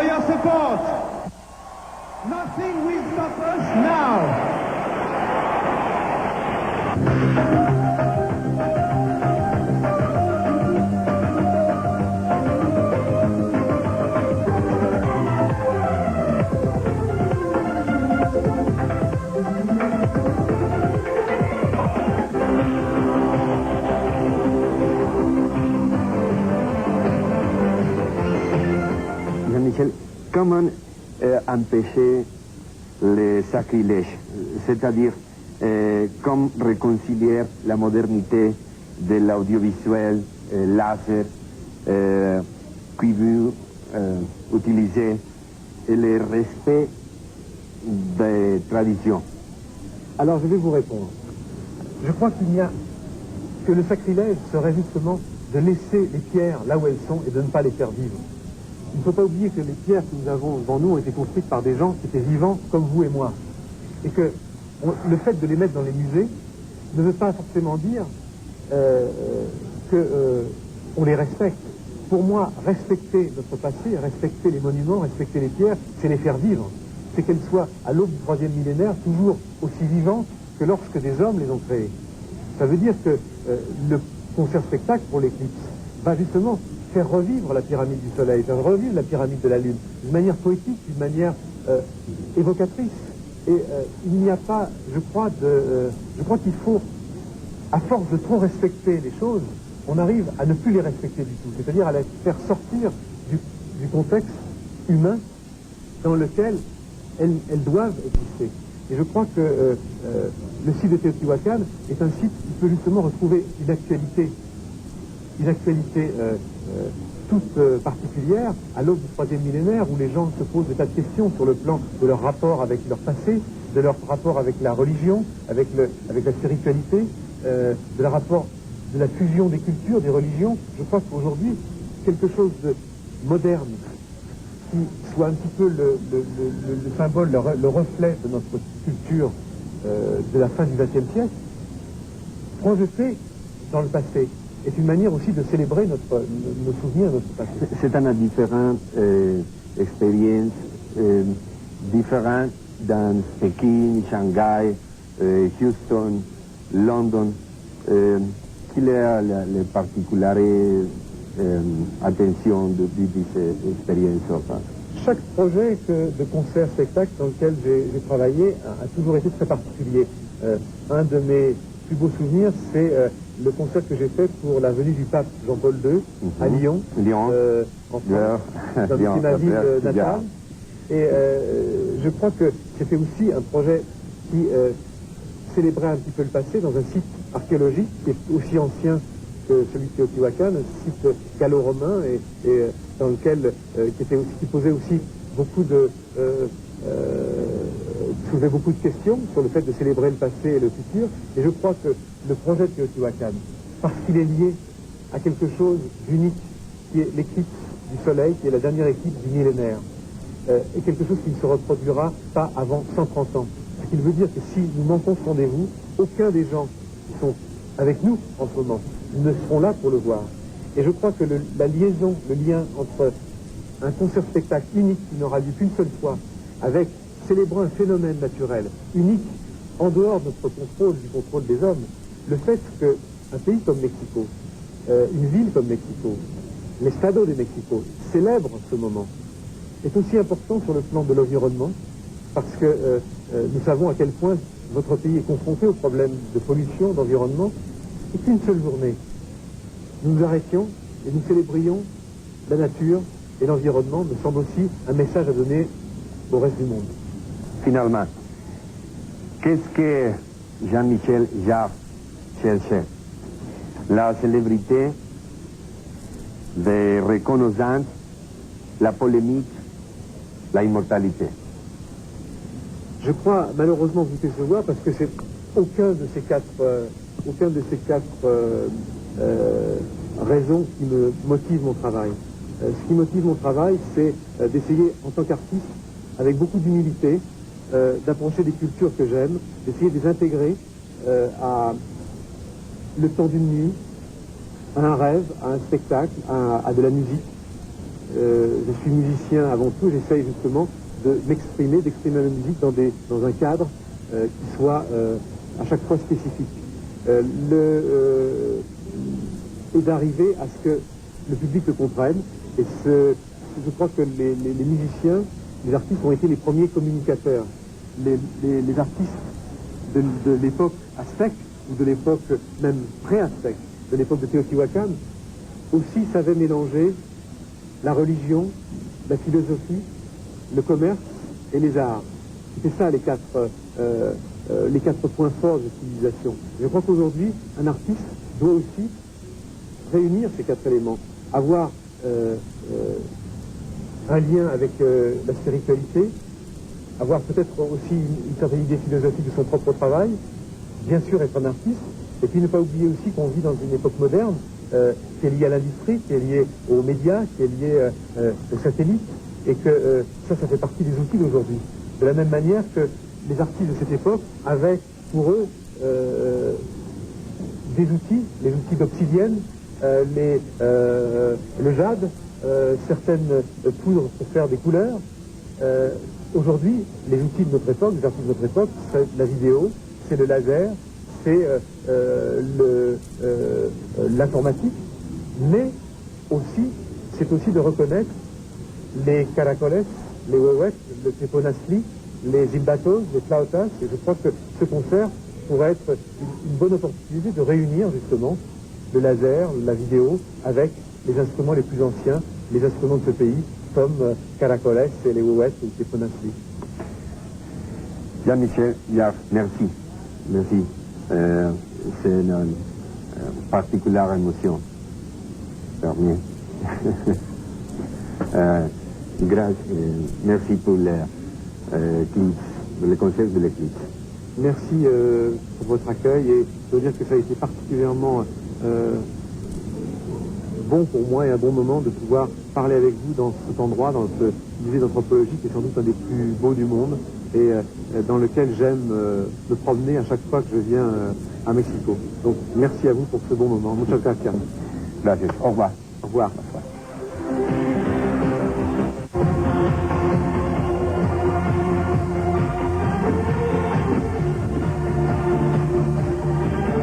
for your support. Nothing will stop us now. Jean-Michel, comment empêcher les sacrilèges, c'est-à-dire comment réconcilier la modernité de l'audiovisuel, laser, cuivre utilisé et le respect des traditions? Alors je vais vous répondre. Je crois qu'il n'y a que le sacrilège serait justement de laisser les pierres là où elles sont et de ne pas les faire vivre. Il ne faut pas oublier que les pierres que nous avons devant nous ont été construites par des gens qui étaient vivants comme vous et moi. Et que le fait de les mettre dans les musées ne veut pas forcément dire qu'on les respecte. Pour moi, respecter notre passé, respecter les monuments, respecter les pierres, c'est les faire vivre. C'est qu'elles soient, à l'aube du 3e millénaire, toujours aussi vivantes que lorsque des hommes les ont créées. Ça veut dire que le concert-spectacle pour l'éclipse va justement faire revivre la pyramide du soleil, faire revivre la pyramide de la lune, d'une manière poétique, d'une manière évocatrice. Et il n'y a pas, je crois qu'il faut, à force de trop respecter les choses, on arrive à ne plus les respecter du tout, c'est-à-dire à les faire sortir du contexte humain dans lequel elles doivent exister. Et je crois que le site de Teotihuacan est un site qui peut justement retrouver une actualité toute particulière à l'aube du 3e millénaire, où les gens se posent des tas de questions sur le plan de leur rapport avec leur passé, de leur rapport avec la religion, avec la spiritualité, de leur rapport de la fusion des cultures, des religions. Je crois qu'aujourd'hui, quelque chose de moderne, qui soit un petit peu le symbole, le reflet de notre culture de la fin du XXe siècle, projeté dans le passé, est une manière aussi de célébrer nos souvenirs, notre passé. C'est une différente expérience, différente dans Pékin, Shanghai, Houston, London. Quelle est la particulière attention de cette expérience? Chaque projet de concert-spectacle dans lequel j'ai travaillé a toujours été très particulier. Un de mes plus beaux souvenirs, c'est le concert que j'ai fait pour la venue du pape Jean-Paul II à Lyon, en France, dans ma ville natale. Et je crois que c'était aussi un projet qui célébrait un petit peu le passé dans un site archéologique qui est aussi ancien que celui de Teotihuacan, un site gallo-romain et dans lequel qui posait aussi beaucoup soulevait beaucoup de questions sur le fait de célébrer le passé et le futur. Et je crois que le projet de Teotihuacan, parce qu'il est lié à quelque chose d'unique, qui est l'éclipse du soleil, qui est la dernière éclipse du millénaire, est quelque chose qui ne se reproduira pas avant 130 ans. Ce qui veut dire que si nous manquons ce rendez-vous, aucun des gens qui sont avec nous en ce moment ne seront là pour le voir. Et je crois que la liaison, le lien entre un concert-spectacle unique qui n'aura lieu qu'une seule fois, avec célébrant un phénomène naturel unique, en dehors de notre contrôle, du contrôle des hommes, le fait qu'un pays comme Mexico, une ville comme Mexico, l'Estado de Mexico, célèbre ce moment, est aussi important sur le plan de l'environnement, parce que nous savons à quel point votre pays est confronté aux problèmes de pollution, d'environnement, et qu'une seule journée, nous nous arrêtions et nous célébrions la nature et l'environnement, me semble aussi un message à donner au reste du monde. Finalement, qu'est-ce que Jean-Michel Jarre cherchait? La célébrité, de reconnaissance, la polémique, la immortalité. Je crois malheureusement vous décevoir parce que c'est aucun de ces quatre raisons qui me motivent mon travail. Ce qui motive mon travail, c'est d'essayer en tant qu'artiste, avec beaucoup d'humilité, d'approcher des cultures que j'aime, d'essayer de les intégrer à le temps d'une nuit, à un rêve, à un spectacle, à de la musique, je suis musicien avant tout, j'essaye justement de m'exprimer, d'exprimer ma musique dans un cadre qui soit à chaque fois spécifique. Et d'arriver à ce que le public le comprenne. Et je crois que les musiciens, les artistes ont été les premiers communicateurs. Les artistes de l'époque aztèque, ou de l'époque même pré-aztèque, de l'époque de Teotihuacan, aussi savaient mélanger la religion, la philosophie, le commerce et les arts. C'était ça les quatre points forts de civilisation. Je crois qu'aujourd'hui, un artiste doit aussi réunir ces quatre éléments, avoir un lien avec la spiritualité, avoir peut-être aussi une certaine idée philosophique de son propre travail, bien sûr être un artiste, et puis ne pas oublier aussi qu'on vit dans une époque moderne qui est liée à l'industrie, qui est liée aux médias, qui est liée aux satellites, et que ça fait partie des outils d'aujourd'hui. De la même manière que les artistes de cette époque avaient pour eux des outils, les outils d'obsidienne, le jade, certaines poudres pour faire des couleurs. Aujourd'hui, les outils de notre époque, les artistes de notre époque, c'est la vidéo, c'est le laser, c'est l'informatique, mais aussi, c'est aussi de reconnaître les caracoles, les huehuets, le teponazli, les zimbatos, les flautas, et je crois que ce concert pourrait être une bonne opportunité de réunir justement le laser, la vidéo, avec les instruments les plus anciens, les instruments de ce pays, comme caracoles et les huehuets ou les teponazli. Jean-Michel Jarre, merci. Merci. C'est une particulière émotion. Merci pour le concert de l'éclipse. Merci pour votre accueil, et je dois dire que ça a été particulièrement bon pour moi et un bon moment de pouvoir parler avec vous dans cet endroit, dans ce musée d'anthropologie qui est sans doute un des plus beaux du monde et dans lequel j'aime me promener à chaque fois que je viens à Mexico. Donc merci à vous pour ce bon moment. Muchas gracias. Gracias. Au revoir. Au revoir.